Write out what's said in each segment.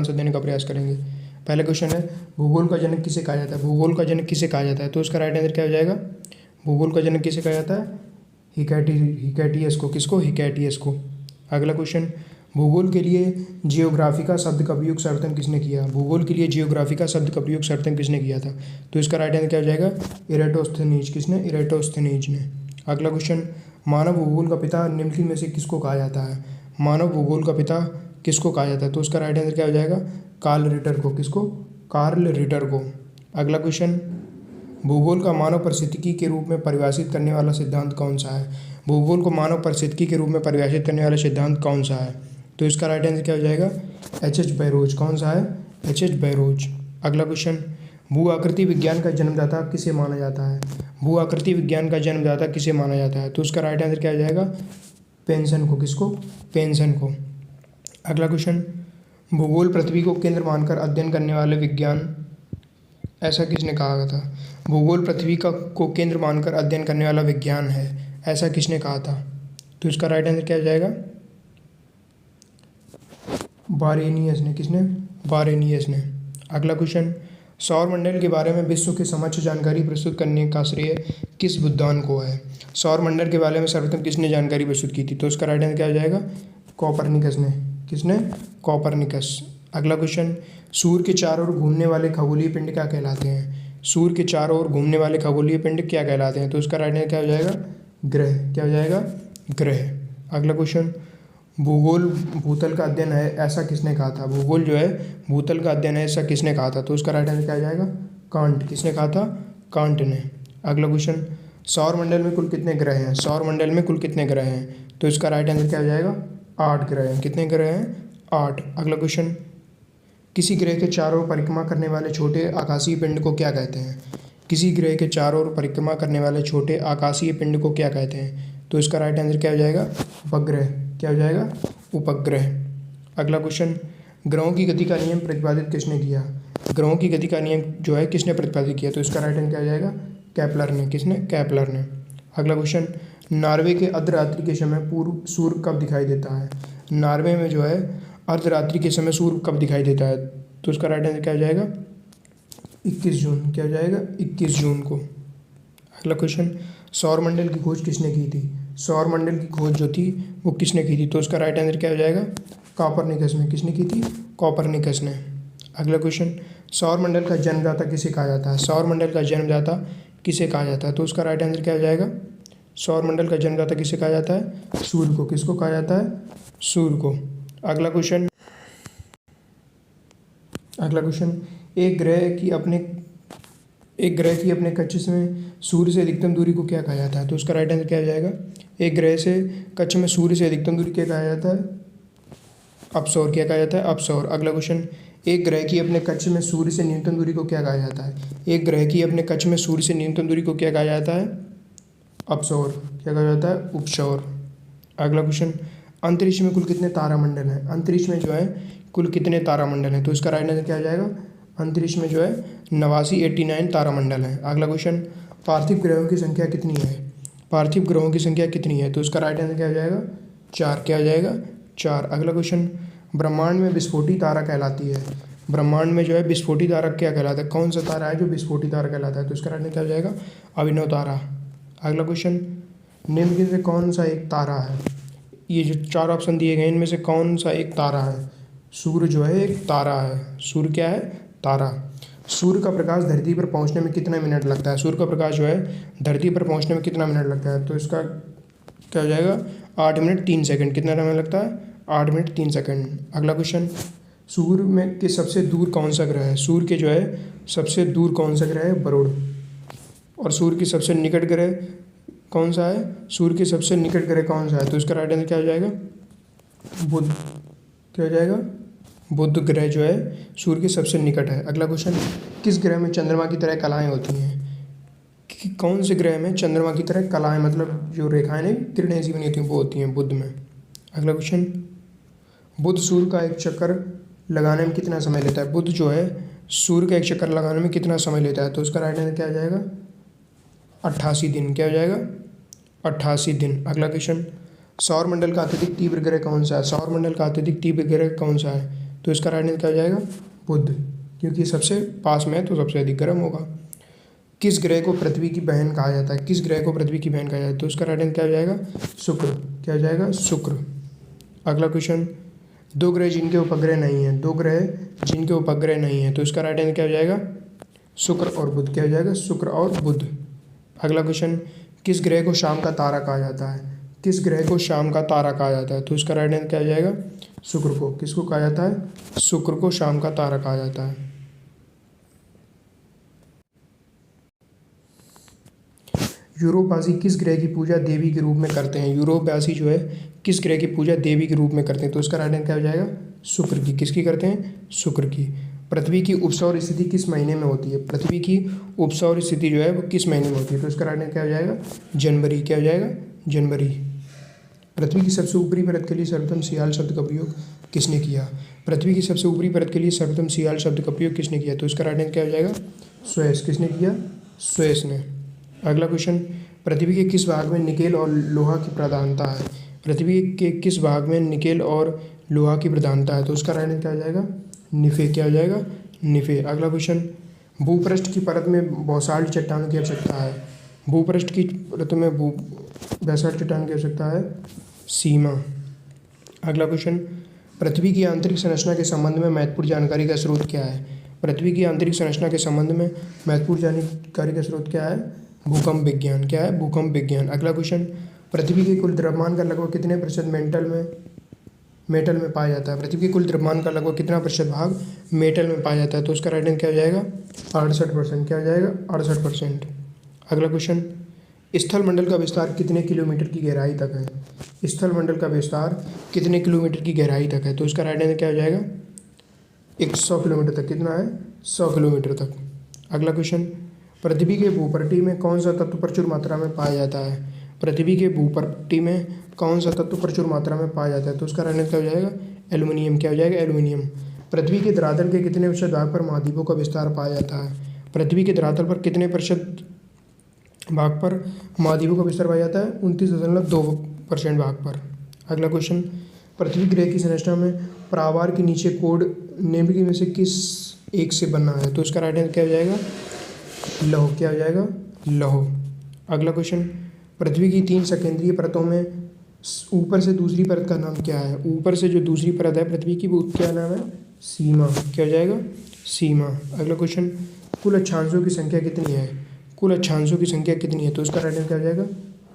Answer देने का प्रयास करेंगे। पहला क्वेश्चन है, भूगोल का जनक किसे कहा जाता है? भूगोल का जनक किसे कहा जाता है? तो उसका राइट आंसर क्या हो जाएगा? भूगोल का जनक किसे कहा जाता है? हिकैटियस को। किसको? हिकैटियस को। अगला क्वेश्चन, भूगोल के लिए जियोग्राफी का शब्द का प्रयोग सर्वप्रथम किसने किया? भूगोल के लिए जियोग्राफी का शब्द का प्रयोग सर्वप्रथम किसने किया था? तो इसका राइट आंसर क्या हो जाएगा? इरेटोस्थेनीज। किसने? इरेटोस्थेनीज ने। अगला क्वेश्चन, मानव भूगोल का पिता निम्नलिखित में से किसको कहा जाता है? मानव भूगोल का पिता किसको कहा जाता है? तो उसका राइट आंसर क्या हो जाएगा? कार्ल रिटर को। किसको? कार्ल रिटर को। अगला क्वेश्चन, भूगोल का मानव पारिस्थितिकी के रूप में परिभाषित करने वाला सिद्धांत कौन सा है? भूगोल को मानव पारिस्थितिकी के रूप में परिभाषित करने वाला सिद्धांत कौन सा है? तो इसका राइट आंसर क्या हो जाएगा? H barrows. कौन सा है? H barrows. अगला क्वेश्चन, भू आकृति विज्ञान का जन्मदाता किसे माना जाता है? भू आकृति विज्ञान का जन्मदाता किसे माना जाता है? तो उसका राइट आंसर क्या हो जाएगा? पेंसन को। किसको? पेंसन को। अगला क्वेश्चन, भूगोल पृथ्वी को केंद्र मानकर अध्ययन करने वाले विज्ञान, ऐसा किसने कहा था? भूगोल पृथ्वी को केंद्र मानकर अध्ययन करने वाला विज्ञान है, ऐसा किसने कहा था? तो इसका राइट आंसर क्या हो जाएगा? बारेनियस ने। किसने? बारेनियस ने। अगला क्वेश्चन, सौरमंडल के बारे में विश्व के समक्ष जानकारी प्रस्तुत करने का श्रेय किस बुद्धान को है? सौरमंडल के बारे में सर्वप्रथम किसने जानकारी प्रस्तुत की थी? तो उसका राइट आंसर क्या हो जाएगा? कॉपरनिकस ने। किसने? कॉपरनिकस। अगला क्वेश्चन, सूर्य के चारों ओर घूमने वाले खगोलीय पिंड क्या कहलाते हैं? सूर्य के चारों ओर घूमने वाले खगोलीय पिंड क्या कहलाते हैं? तो उसका राइट आंसर क्या हो जाएगा? ग्रह। क्या हो जाएगा? ग्रह। अगला क्वेश्चन, भूगोल भूतल का अध्ययन है, ऐसा किसने कहा था? भूगोल जो है भूतल का अध्ययन है, ऐसा किसने कहा था? तो उसका राइट आंसर क्या हो जाएगा? कांट। किसने कहा था? कांट ने। अगला क्वेश्चन, सौरमंडल में कुल कितने ग्रह हैं? सौरमंडल में कुल कितने ग्रह हैं? तो इसका राइट आंसर क्या हो जाएगा? 8 ग्रह हैं। कितने ग्रह हैं? 8। अगला क्वेश्चन, किसी ग्रह के चारों ओर परिक्रमा करने वाले छोटे आकाशीय पिंड को क्या कहते हैं? किसी ग्रह के चारों ओर परिक्रमा करने वाले छोटे आकाशीय पिंड को क्या कहते हैं? तो इसका राइट आंसर क्या हो जाएगा? उपग्रह। क्या हो जाएगा? उपग्रह। अगला क्वेश्चन, ग्रहों की गति का नियम प्रतिपादित किसने किया? ग्रहों की गति का नियम जो है किसने प्रतिपादित किया? तो इसका राइट आंसर क्या हो जाएगा? केपलर ने। किसने? केपलर ने। अगला क्वेश्चन, नॉर्वे के अर्धरात्रि के समय पूर्व सूर्य कब दिखाई देता है? नॉर्वे में जो है अर्धरात्रि के समय सूर्य कब दिखाई देता है? तो उसका राइट आंसर क्या हो जाएगा? 21 जून। क्या हो जाएगा? 21 जून को। अगला क्वेश्चन, सौरमंडल की खोज किसने की थी? सौरमंडल की खोज जो थी वो किसने की थी? तो उसका राइट आंसर क्या हो जाएगा? कॉपरनिकस ने। किसने की थी? कॉपरनिकस ने। अगला क्वेश्चन, सौरमंडल का जन्मदाता किसे कहा जाता है? सौरमंडल का जन्मदाता किसे कहा जाता है? तो उसका राइट आंसर क्या हो जाएगा? सौरमंडल का जन्मदाता किसे कहा जाता है? सूर्य को। किसको कहा जाता है? सूर्य को। अगला क्वेश्चन, एक ग्रह की अपने कक्ष में सूर्य से अधिकतम दूरी को क्या कहा जाता है? तो उसका राइट आंसर क्या हो जाएगा? एक ग्रह से कक्ष में सूर्य से अधिकतम दूरी क्या कहा जाता है? अपसौर। क्या कहा जाता है? अपसौर। अगला क्वेश्चन, एक ग्रह की अपने कक्ष में सूर्य से न्यूनतम दूरी को क्या कहा जाता है? एक ग्रह की अपने कक्ष में सूर्य से न्यूनतम दूरी को क्या कहा जाता है? अपसौर। क्या कहा जाता है? उपसौर। अगला क्वेश्चन, अंतरिक्ष में कुल कितने तारामंडल हैं? अंतरिक्ष में जो है कुल कितने तारामंडल हैं? तो इसका राइट आंसर क्या हो जाएगा? अंतरिक्ष में जो है 89 तारामंडल हैं। अगला क्वेश्चन, पार्थिव ग्रहों की संख्या कितनी है? पार्थिव ग्रहों की संख्या कितनी है? तो इसका राइट आंसर क्या हो जाएगा? 4। क्या हो जाएगा? 4। अगला क्वेश्चन, ब्रह्मांड में विस्फोटी तारा कहलाती है, ब्रह्मांड में जो है विस्फोटी तारा क्या कहलाता है? कौन सा तारा है जो विस्फोटी तारा कहलाता है? तो इसका राइट आंसर क्या हो जाएगा? अभिनव तारा। अगला क्वेश्चन, निम्न में से कौन सा एक तारा है? ये जो 4 ऑप्शन दिए गए इनमें से कौन सा एक तारा है? सूर्य जो है एक तारा है। सूर्य क्या है? तारा। सूर्य का प्रकाश धरती पर पहुंचने में कितना मिनट लगता है? सूर्य का प्रकाश जो है धरती पर पहुंचने में कितना मिनट लगता है? तो इसका क्या हो जाएगा? 8 मिनट 3 सेकंड। कितना समय लगता है? 8 मिनट 3 सेकंड। अगला क्वेश्चन, सूर्य में के सबसे दूर कौन सा ग्रह है? सूर्य के जो है सबसे दूर कौन सा ग्रह है? वरुण। और सूर्य के सबसे निकट ग्रह कौन सा है? सूर्य के सबसे निकट ग्रह कौन सा है? तो इसका राइट आंसर क्या हो जाएगा? बुध। क्या हो जाएगा? बुध ग्रह जो है सूर्य के सबसे निकट है। अगला क्वेश्चन, किस ग्रह में चंद्रमा की तरह कलाएं होती हैं? कौन से ग्रह में चंद्रमा की तरह कलाएं, मतलब जो रेखाएं नहीं किरणें ऐसी बनी होती हैं वो होती हैं बुध में। अगला क्वेश्चन, बुध सूर्य का एक चक्कर लगाने में कितना समय लेता है? बुध जो है सूर्य का एक चक्कर लगाने में कितना समय लेता है? तो उसका राइट आंसर क्या हो जाएगा? 88 दिन। क्या हो जाएगा? 88 दिन। अगला क्वेश्चन, सौरमंडल का अत्यधिक तीव्र ग्रह कौन सा है? सौरमंडल का अत्यधिक तीव्र ग्रह कौन सा है? तो इसका राइट आंसर क्या हो जाएगा? बुध, क्योंकि सबसे पास में है तो सबसे अधिक गर्म होगा। किस ग्रह को पृथ्वी की बहन कहा जाता है? किस ग्रह को पृथ्वी की बहन कहा जाता है? तो उसका राइट आंसर क्या हो जाएगा? शुक्र। क्या हो जाएगा? शुक्र। अगला क्वेश्चन, दो ग्रह जिनके उपग्रह नहीं है, दो ग्रह जिनके उपग्रह नहीं है, तो इसका राइट आंसर क्या हो जाएगा? शुक्र और बुध। क्या हो जाएगा? शुक्र और बुध। अगला क्वेश्चन, किस ग्रह को शाम का तारा कहा जाता है? किस ग्रह को शाम का तारा कहा जाता है? तो इसका राइट आंसर क्या हो जाएगा? शुक्र को। किसको कहा जाता है? शुक्र को शाम का तारा कहा जाता है। यूरोपवासी किस ग्रह की पूजा देवी के रूप में करते हैं? यूरोपवासी जो है किस ग्रह की पूजा देवी के रूप में करते हैं? तो इसका राइट आंसर क्या हो जाएगा? शुक्र की। किसकी करते हैं? शुक्र की। पृथ्वी की उपसौर स्थिति किस महीने में होती है? पृथ्वी की उपसौर स्थिति जो है वो किस महीने में होती है? तो इसका राइट आंसर क्या हो जाएगा? जनवरी। क्या हो जाएगा? जनवरी। पृथ्वी की सबसे ऊपरी परत के लिए सर्वप्रथम सियाल शब्द का प्रयोग किसने किया? पृथ्वी की सबसे ऊपरी परत के लिए सर्वप्रथम सियाल शब्द का प्रयोग किसने किया? तो इसका राइट आंसर क्या हो जाएगा? स्वेस। किसने किया? स्वेस ने। अगला क्वेश्चन, पृथ्वी के किस भाग में निकेल और लोहा की प्रधानता है? पृथ्वी के किस भाग में निकेल और लोहा की प्रधानता है? तो उसका राइट आंसर क्या हो जाएगा? निफे। क्या हो जाएगा? निफे। अगला क्वेश्चन, भूपृष्ठ की परत में बौसाल्ट चट्टानों की आवश्यकता है। भूपृष्ठ की परत में बेसाल्ट चट्टान की आवश्यकता है। सीमा। अगला क्वेश्चन, पृथ्वी की आंतरिक संरचना के संबंध में महत्वपूर्ण जानकारी का स्रोत क्या है? पृथ्वी की आंतरिक संरचना के संबंध में महत्वपूर्ण जानकारी का स्रोत क्या है? भूकंप विज्ञान। क्या है? भूकंप विज्ञान। अगला क्वेश्चन, पृथ्वी के कुल द्रव्यमान का लगभग कितने प्रतिशत मेटल में पाया जाता है? पृथ्वी के कुल द्रव्यमान का लगभग कितना प्रतिशत भाग मेटल में पाया जाता है? तो उसका राइट आंसर क्या हो जाएगा? 68%। क्या हो जाएगा? 68%। अगला क्वेश्चन, स्थल मंडल का विस्तार कितने किलोमीटर की गहराई तक है? स्थल मंडल का विस्तार कितने किलोमीटर की गहराई तक है? तो उसका राइट आंसर क्या हो जाएगा? 100 किलोमीटर तक। कितना है? 100 किलोमीटर तक। अगला क्वेश्चन, पृथ्वी के भूपट्टी में कौन सा तत्व प्रचुर मात्रा में पाया जाता है? पृथ्वी के भूपट्टी में कौन सा तत्व प्रचुर मात्रा में पाया जाता है? तो उसका राइट आंसर क्या हो जाएगा? एल्युमिनियम। क्या हो जाएगा? एल्युमिनियम। पृथ्वी के धरातल के कितने प्रतिशत भाग पर महाद्वीपों का विस्तार पाया जाता है? पृथ्वी के धरातल पर कितने प्रतिशत भाग पर महाद्वीपों का विस्तार पाया जाता है? 29.2% भाग पर। अगला क्वेश्चन, पृथ्वी ग्रह की संरचना में प्रावार के नीचे कोड निम्नलिखित में से किस एक से बना है? तो इसका राइट आंसर क्या हो जाएगा? लौह। क्या हो जाएगा? लौह। अगला क्वेश्चन, पृथ्वी की 3 सकेंद्रीय परतों में ऊपर से दूसरी परत का नाम क्या है? ऊपर से जो दूसरी परत है पृथ्वी की वो क्या नाम है? सीमा। क्या हो जाएगा? सीमा। अगला क्वेश्चन, कुल अक्षांशों की संख्या कितनी है? कुल अक्षांशों की संख्या कितनी है? तो उसका राइट आंसर क्या हो जाएगा?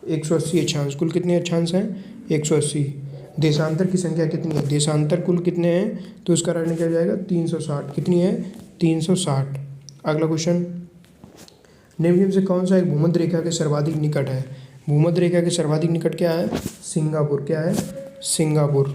180 अक्षांश। कुल कितने अक्षांश हैं? 180। देशांतर की संख्या कितनी है? देशांतर कुल कितने हैं? तो उसका राइट आंसर क्या हो जाएगा? 360। कितनी है? 360। अगला क्वेश्चन, निम्न से कौन सा एक भूमध्य रेखा के सर्वाधिक निकट है? भूमध्य रेखा के सर्वाधिक निकट क्या है? सिंगापुर। क्या है? सिंगापुर।